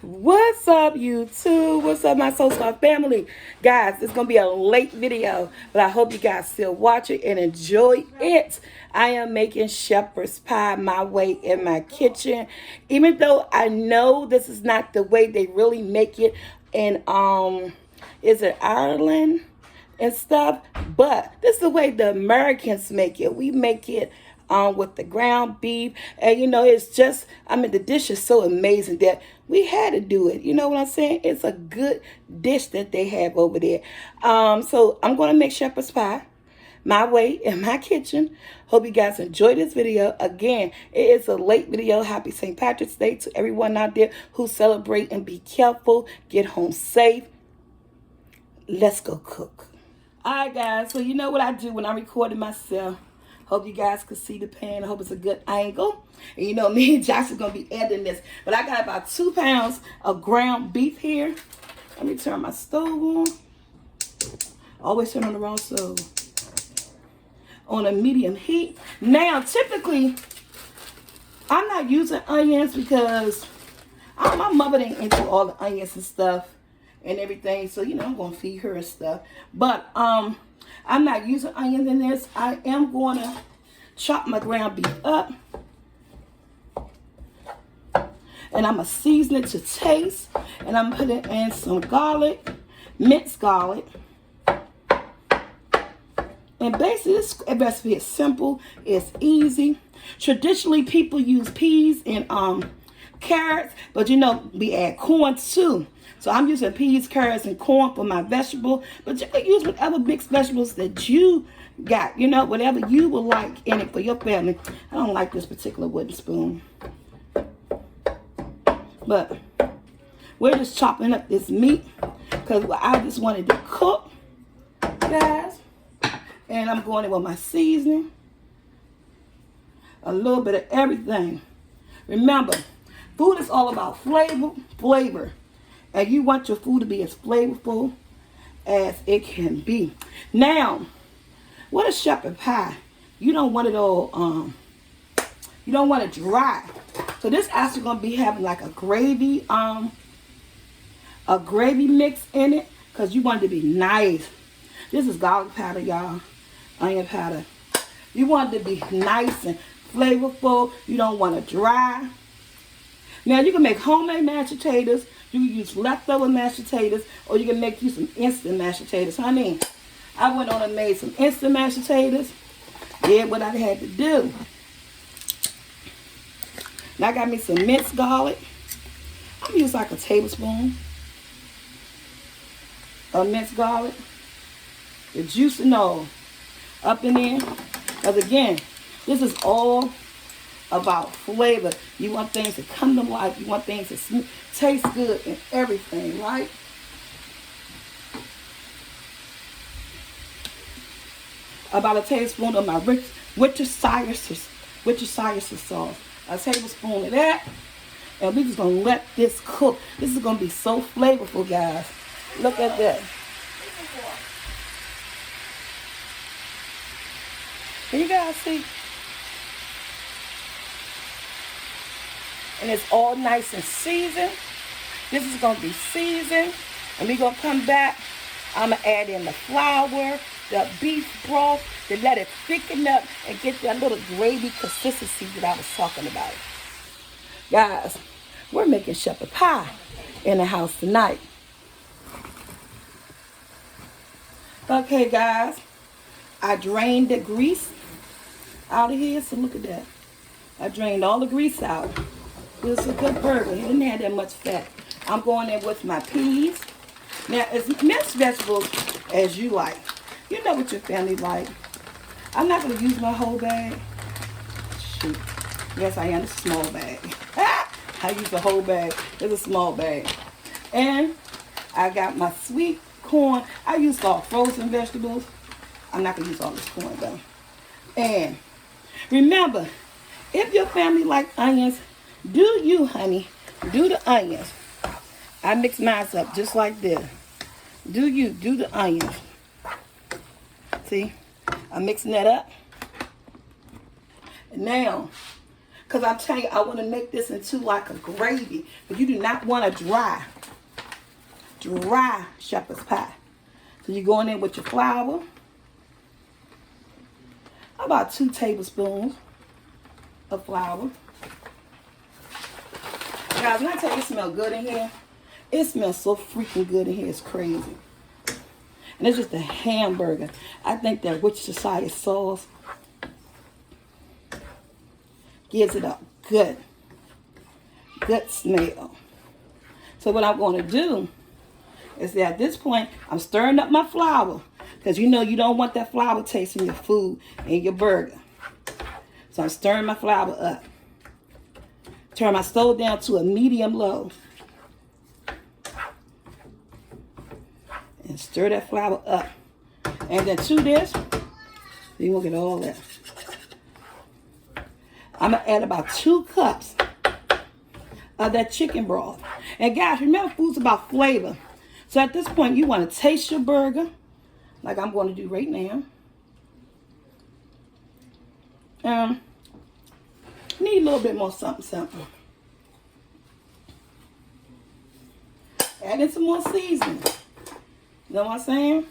What's up, YouTube? What's up, my Soul Star family? Guys, it's going to be a late video, but I hope you guys still watch it and enjoy it. I am making shepherd's pie my way in my kitchen. Even though I know this is not the way they really make it in, is it Ireland and stuff? But this is the way the Americans make it. We make it with the ground beef, and it's just, the dish is so amazing that we had to do it. You know what I'm saying? It's a good dish that they have over there. So I'm going to make shepherd's pie my way in my kitchen. Hope you guys enjoy this video. Again, it is a late video. Happy St. Patrick's Day to everyone out there who celebrate, and be careful. Get home safe. Let's go cook. All right, guys. So you know what I do when I'm recording myself. Hope you guys can see the pan. I hope it's a good angle. And you know, me and Josh are going to be editing this. But I got about 2 pounds of ground beef here. Let me turn my stove on. Always turn on the wrong stove. On a medium heat. Now, typically, I'm not using onions because my mother ain't into all the onions and stuff and everything. So, I'm going to feed her and stuff. But, I'm not using onions in this. I am going to chop my ground beef up. And I'm going to season it to taste. And I'm putting in some garlic, minced garlic. And basically, this recipe is simple. It's easy. Traditionally, people use peas and carrots. But, we add corn too. So I'm using peas, carrots, and corn for my vegetable. But you can use whatever mixed vegetables that you got. Whatever you would like in it for your family. I don't like this particular wooden spoon. But we're just chopping up this meat because I just wanted to cook, guys. And I'm going in with my seasoning. A little bit of everything. Remember, food is all about flavor. And you want your food to be as flavorful as it can be. Now, what is shepherd pie? You don't want it all, you don't want it dry. So this actually going to be having like a gravy mix in it. Because you want it to be nice. This is garlic powder, y'all. Onion powder. You want it to be nice and flavorful. You don't want it dry. Now, you can make homemade mashed potatoes. You can use leftover mashed potatoes, or you can make you some instant mashed potatoes. Honey, I went on and made some instant mashed potatoes. Did what I had to do. Now, I got me some minced garlic. I'm going to use like a tablespoon of minced garlic. The juice and all up in there. Because, again, this is all about flavor. You want things to come to life. You want things to taste good and everything, right? About a tablespoon of my Worcestershire sauce. A tablespoon of that. And we're just going to let this cook. This is going to be so flavorful, guys. Look at that. Can you guys see? And it's all nice and seasoned. This is going to be seasoned. And we're going to come back. I'm going to add in the flour, the beef broth, to let it thicken up and get that little gravy consistency that I was talking about. Guys, we're making shepherd pie in the house tonight. Okay, guys. I drained the grease out of here. So look at that. I drained all the grease out. It was a good burger. It didn't have that much fat. I'm going in with my peas. Now, as minced vegetables as you like. You know what your family like. I'm not going to use my whole bag. Shoot. Yes, I am. It's a small bag. I use the whole bag. It's a small bag. And I got my sweet corn. I use all frozen vegetables. I'm not going to use all this corn, though. And remember, if your family likes onions, do you, honey, do the onions. I mix mine up just like this. Do the onions. See, I'm mixing that up. And now, Because I'm telling you, I want to make this into like a gravy. But you do not want a dry shepherd's pie. So you're going in with your flour. About 2 tablespoons of flour. Guys, when I tell you it smells good in here, it smells so freaking good in here. It's crazy. And it's just a hamburger. I think that Worcestershire sauce gives it a good smell. So what I'm going to do is that at this point, I'm stirring up my flour. Because you know you don't want that flour taste in your food and your burger. So I'm stirring my flour up. Turn my stove down to a medium low. And stir that flour up. And then to this, you won't get all that. I'm going to add about 2 cups of that chicken broth. And guys, remember, food's about flavor. So at this point, you want to taste your burger, like I'm going to do right now. Need a little bit more something. Add in some more seasoning. You know what I'm saying?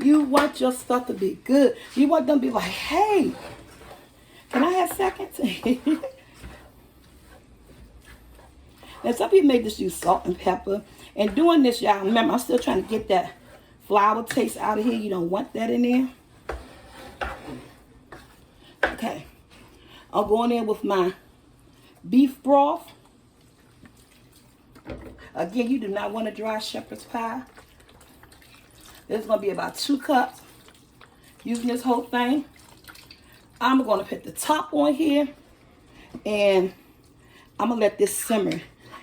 You want your stuff to be good. You want them to be like, hey, can I have seconds? Now, some people may just use salt and pepper. And doing this, y'all, remember, I'm still trying to get that flour taste out of here. You don't want that in there. Okay. I'm going in with my beef broth. Again, you do not want a dry shepherd's pie. This is going to be about 2 cups. Using this whole thing. I'm going to put the top on here. And I'm going to let this simmer.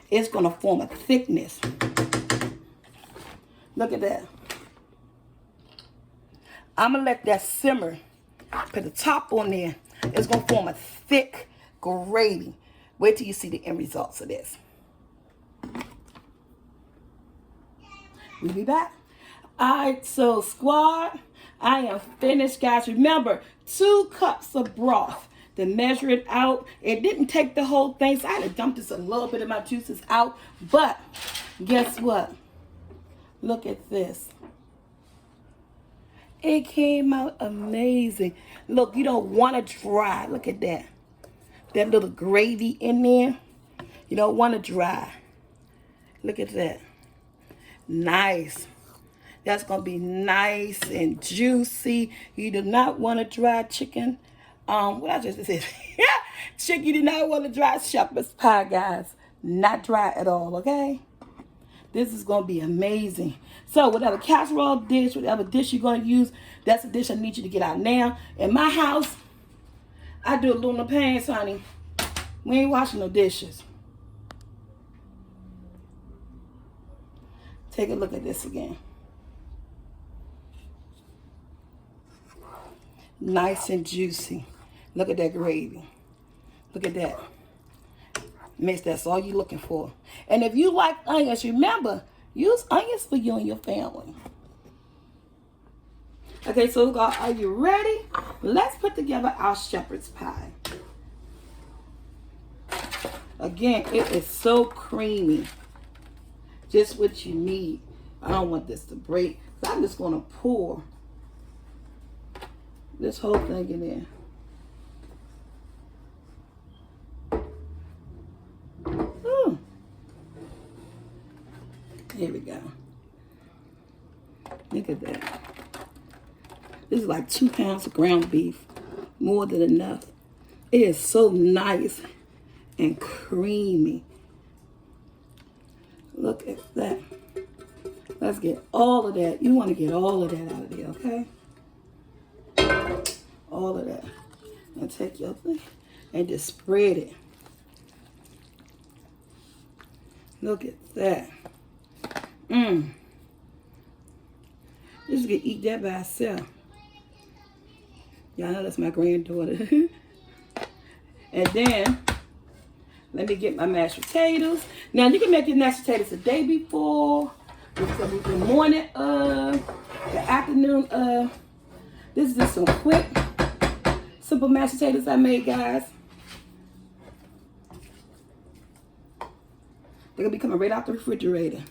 It's going to form a thickness. Look at that. I'm going to let that simmer. Put the top on there. It's going to form a thick gravy. Wait till you see the end results of this. We'll be back. Alright, so squad, I am finished, guys. Remember, 2 cups of broth. To measure it out. It didn't take the whole thing, so I had to dump just a little bit of my juices out. But guess what? Look at this. It came out amazing. Look, you don't want to dry. Look at that. That little gravy in there. You don't want to dry. Look at that. Nice. That's going to be nice and juicy. You do not want to dry chicken. What I just said. Chicken, you do not want to dry shepherd's pie, guys. Not dry at all, okay? This is going to be amazing. So, whatever casserole dish, whatever dish you're going to use, that's the dish I need you to get out now. In my house, I do aluminum pans, honey. We ain't washing no dishes. Take a look at this again. Nice and juicy. Look at that gravy. Look at that. Mix, that's all you're looking for. And if you like onions, remember, use onions for you and your family. Okay, so are you ready? Let's put together our shepherd's pie. Again, it is so creamy. Just what you need. I don't want this to break. So I'm just going to pour this whole thing in there. Here we go. Look at that. This is like 2 pounds of ground beef. More than enough. It is so nice and creamy. Look at that. Let's get all of that. You want to get all of that out of there, okay? All of that. And take your thing and just spread it. Look at that. Just gonna eat that by itself. Y'all know that's my granddaughter. And then, let me get my mashed potatoes. Now, you can make your mashed potatoes the day before, the morning of, the afternoon of. This is just some quick simple mashed potatoes I made, guys. They're going to be coming right out the refrigerator.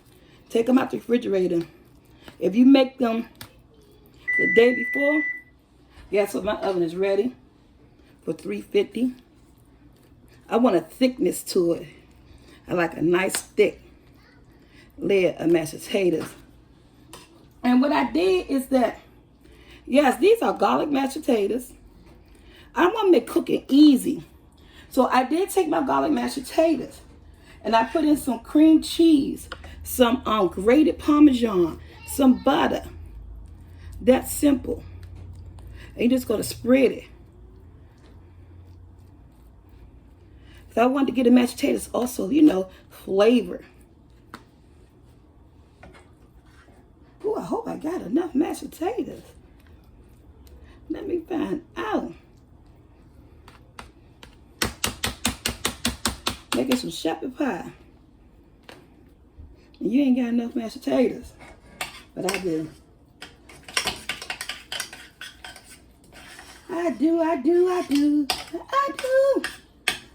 Take them out the refrigerator. If you make them the day before, guess what? My oven is ready for 350. I want a thickness to it. I like a nice thick layer of mashed potatoes. And what I did is that, yes, these are garlic mashed potatoes. I want to make cooking easy. So I did take my garlic mashed potatoes and I put in some cream cheese, some grated Parmesan, some butter. That's simple. And you're just going to spread it. So I wanted to get the mashed potatoes also, you know, flavor. Ooh, I hope I got enough mashed potatoes. Let me find out. Making some shepherd pie. And you ain't got enough mashed potatoes. But I do. I do.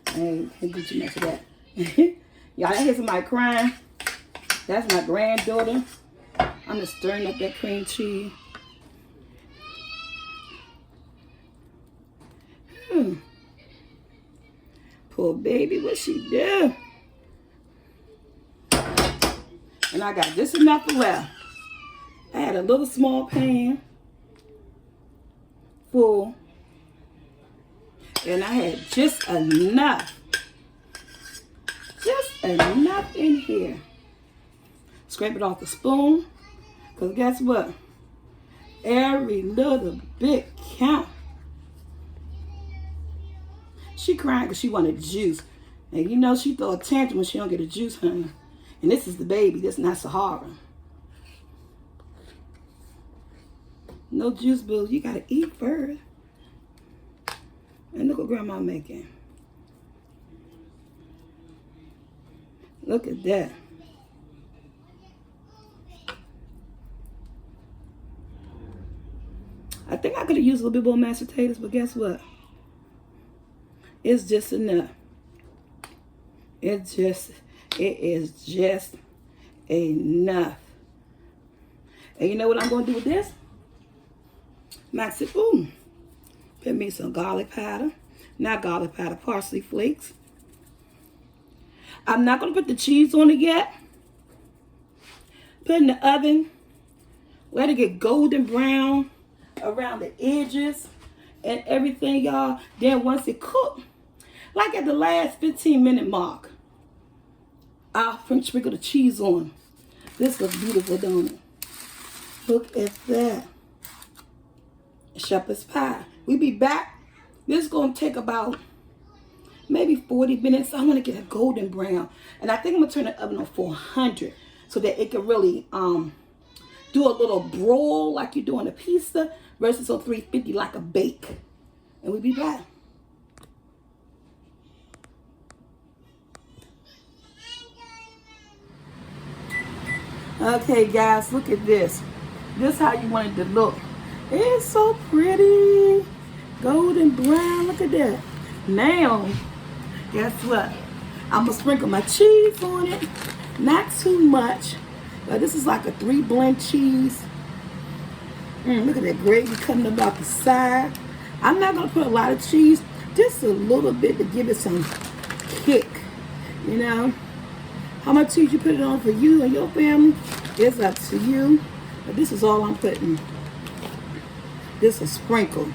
Hey, can't do too much of that. Y'all, I hear somebody crying. That's my granddaughter. I'm just stirring up that cream cheese. Poor baby, what she do? And I got just enough left. I had a little small pan full. And I had just enough in here. Scrape it off the spoon. Because guess what? Every little bit count. She crying because she wanted juice. And you know she throw a tantrum when she don't get a juice, honey. And this is the baby. This is not Sahara. No juice, boo. You got to eat first. And look what Grandma making. Look at that. I think I could have used a little bit more mashed potatoes, but guess what? It's just enough. It is just enough. And you know what I'm going to do with this? Max it, ooh. Put me some garlic powder. Not garlic powder, parsley flakes. I'm not going to put the cheese on it yet. Put it in the oven. Let it get golden brown around the edges and everything, y'all. Then once it cooked, like at the last 15-minute mark, I'll sprinkle the cheese on. This looks beautiful, don't it? Look at that. Shepherd's pie. We be back. This is going to take about maybe 40 minutes. I want to get a golden brown. And I think I'm going to turn the oven on 400 so that it can really do a little broil like you do on a pizza versus on 350 like a bake. And we'll be back. Okay, guys, look at this. This is how you want it to look. It's so pretty. Golden brown. Look at that. Now, guess what? I'm going to sprinkle my cheese on it. Not too much. But this is like a 3-blend cheese. Look at that gravy coming about the side. I'm not going to put a lot of cheese. Just a little bit to give it some kick. You know? How much cheese you put it on for you and your family is up to you. But this is all I'm putting. This is sprinkle.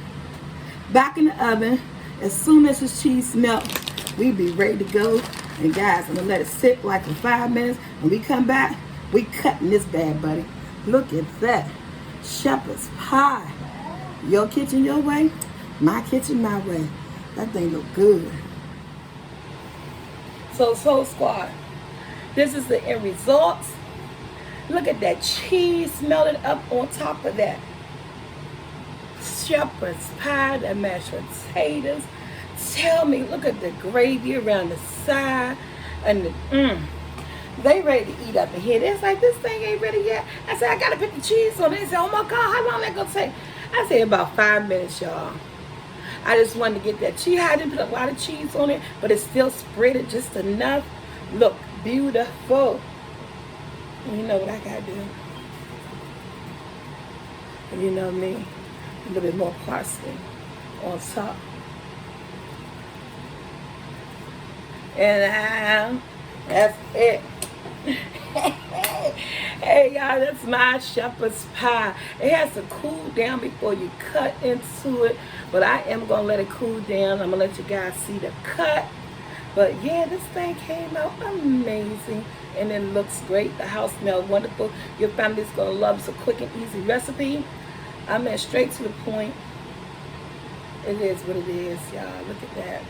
Back in the oven. As soon as the cheese melts, we be ready to go. And guys, I'm going to let it sit like for 5 minutes. When we come back, we cutting this bad, buddy. Look at that. Shepherd's pie. Your kitchen your way, my kitchen my way. That thing look good. So Soul Squad, this is the end result. Look at that cheese melted up on top of that. Shepherd's pie, the mashed potatoes. Tell me, look at the gravy around the side. And the, they ready to eat up in here. It's like, this thing ain't ready yet. I said, I got to put the cheese on it. They said, oh my God, how long that going to take? I said, about 5 minutes, y'all. I just wanted to get that cheese. I didn't put a lot of cheese on it, but it still spread it just enough. Look, beautiful. And you know what I gotta do? And you know me, a little bit more parsley on top. And that's it. Hey y'all, that's my shepherd's pie. It has to cool down before you cut into it, but I am gonna let it cool down. I'm gonna let you guys see the cut. But yeah, this thing came out amazing and it looks great. The house smells wonderful. Your family's gonna love. It's a quick and easy recipe. I mean, straight to the point. It is what it is, y'all. Look at that.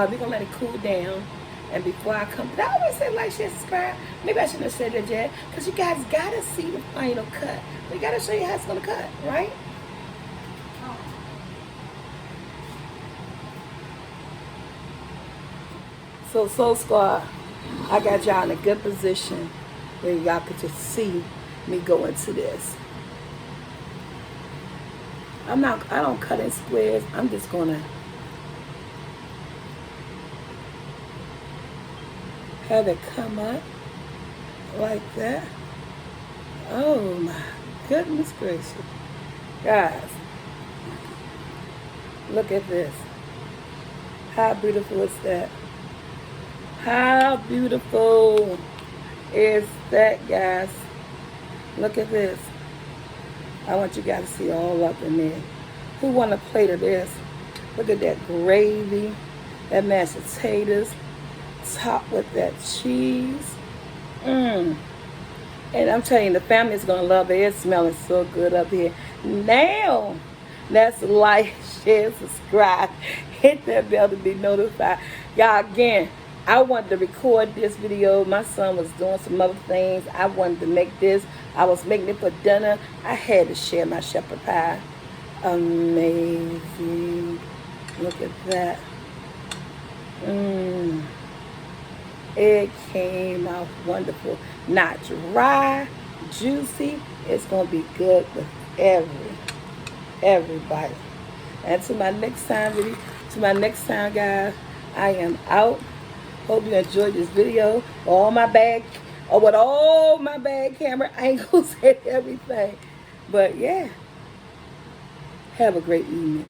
We're gonna let it cool down. And before I come, did I always say like, share, subscribe? Maybe I shouldn't have said that yet, because you guys gotta see the final cut. We gotta show you how it's gonna cut, right? So Soul Squad, I got y'all in a good position where y'all could just see me go into this. I don't cut in squares. I'm just gonna have it come up like that. Oh my goodness gracious. Guys, look at this. How beautiful is that? How beautiful is that, guys? Look at this. I want you guys to see all up in there. Who want a plate of this? Look at that gravy, that mashed potatoes, topped with that cheese. And I'm telling you, the family's gonna love it. It's smelling so good up here. Now, let's like, share, subscribe, hit that bell to be notified. Y'all, again, I wanted to record this video. My son was doing some other things. I wanted to make this. I was making it for dinner. I had to share my shepherd pie. Amazing. Look at that. It came out wonderful. Not dry, juicy. It's going to be good with everybody. And to my next time, guys, I am out. Hope you enjoyed this video. With all my bad camera angles and everything. But yeah, have a great evening.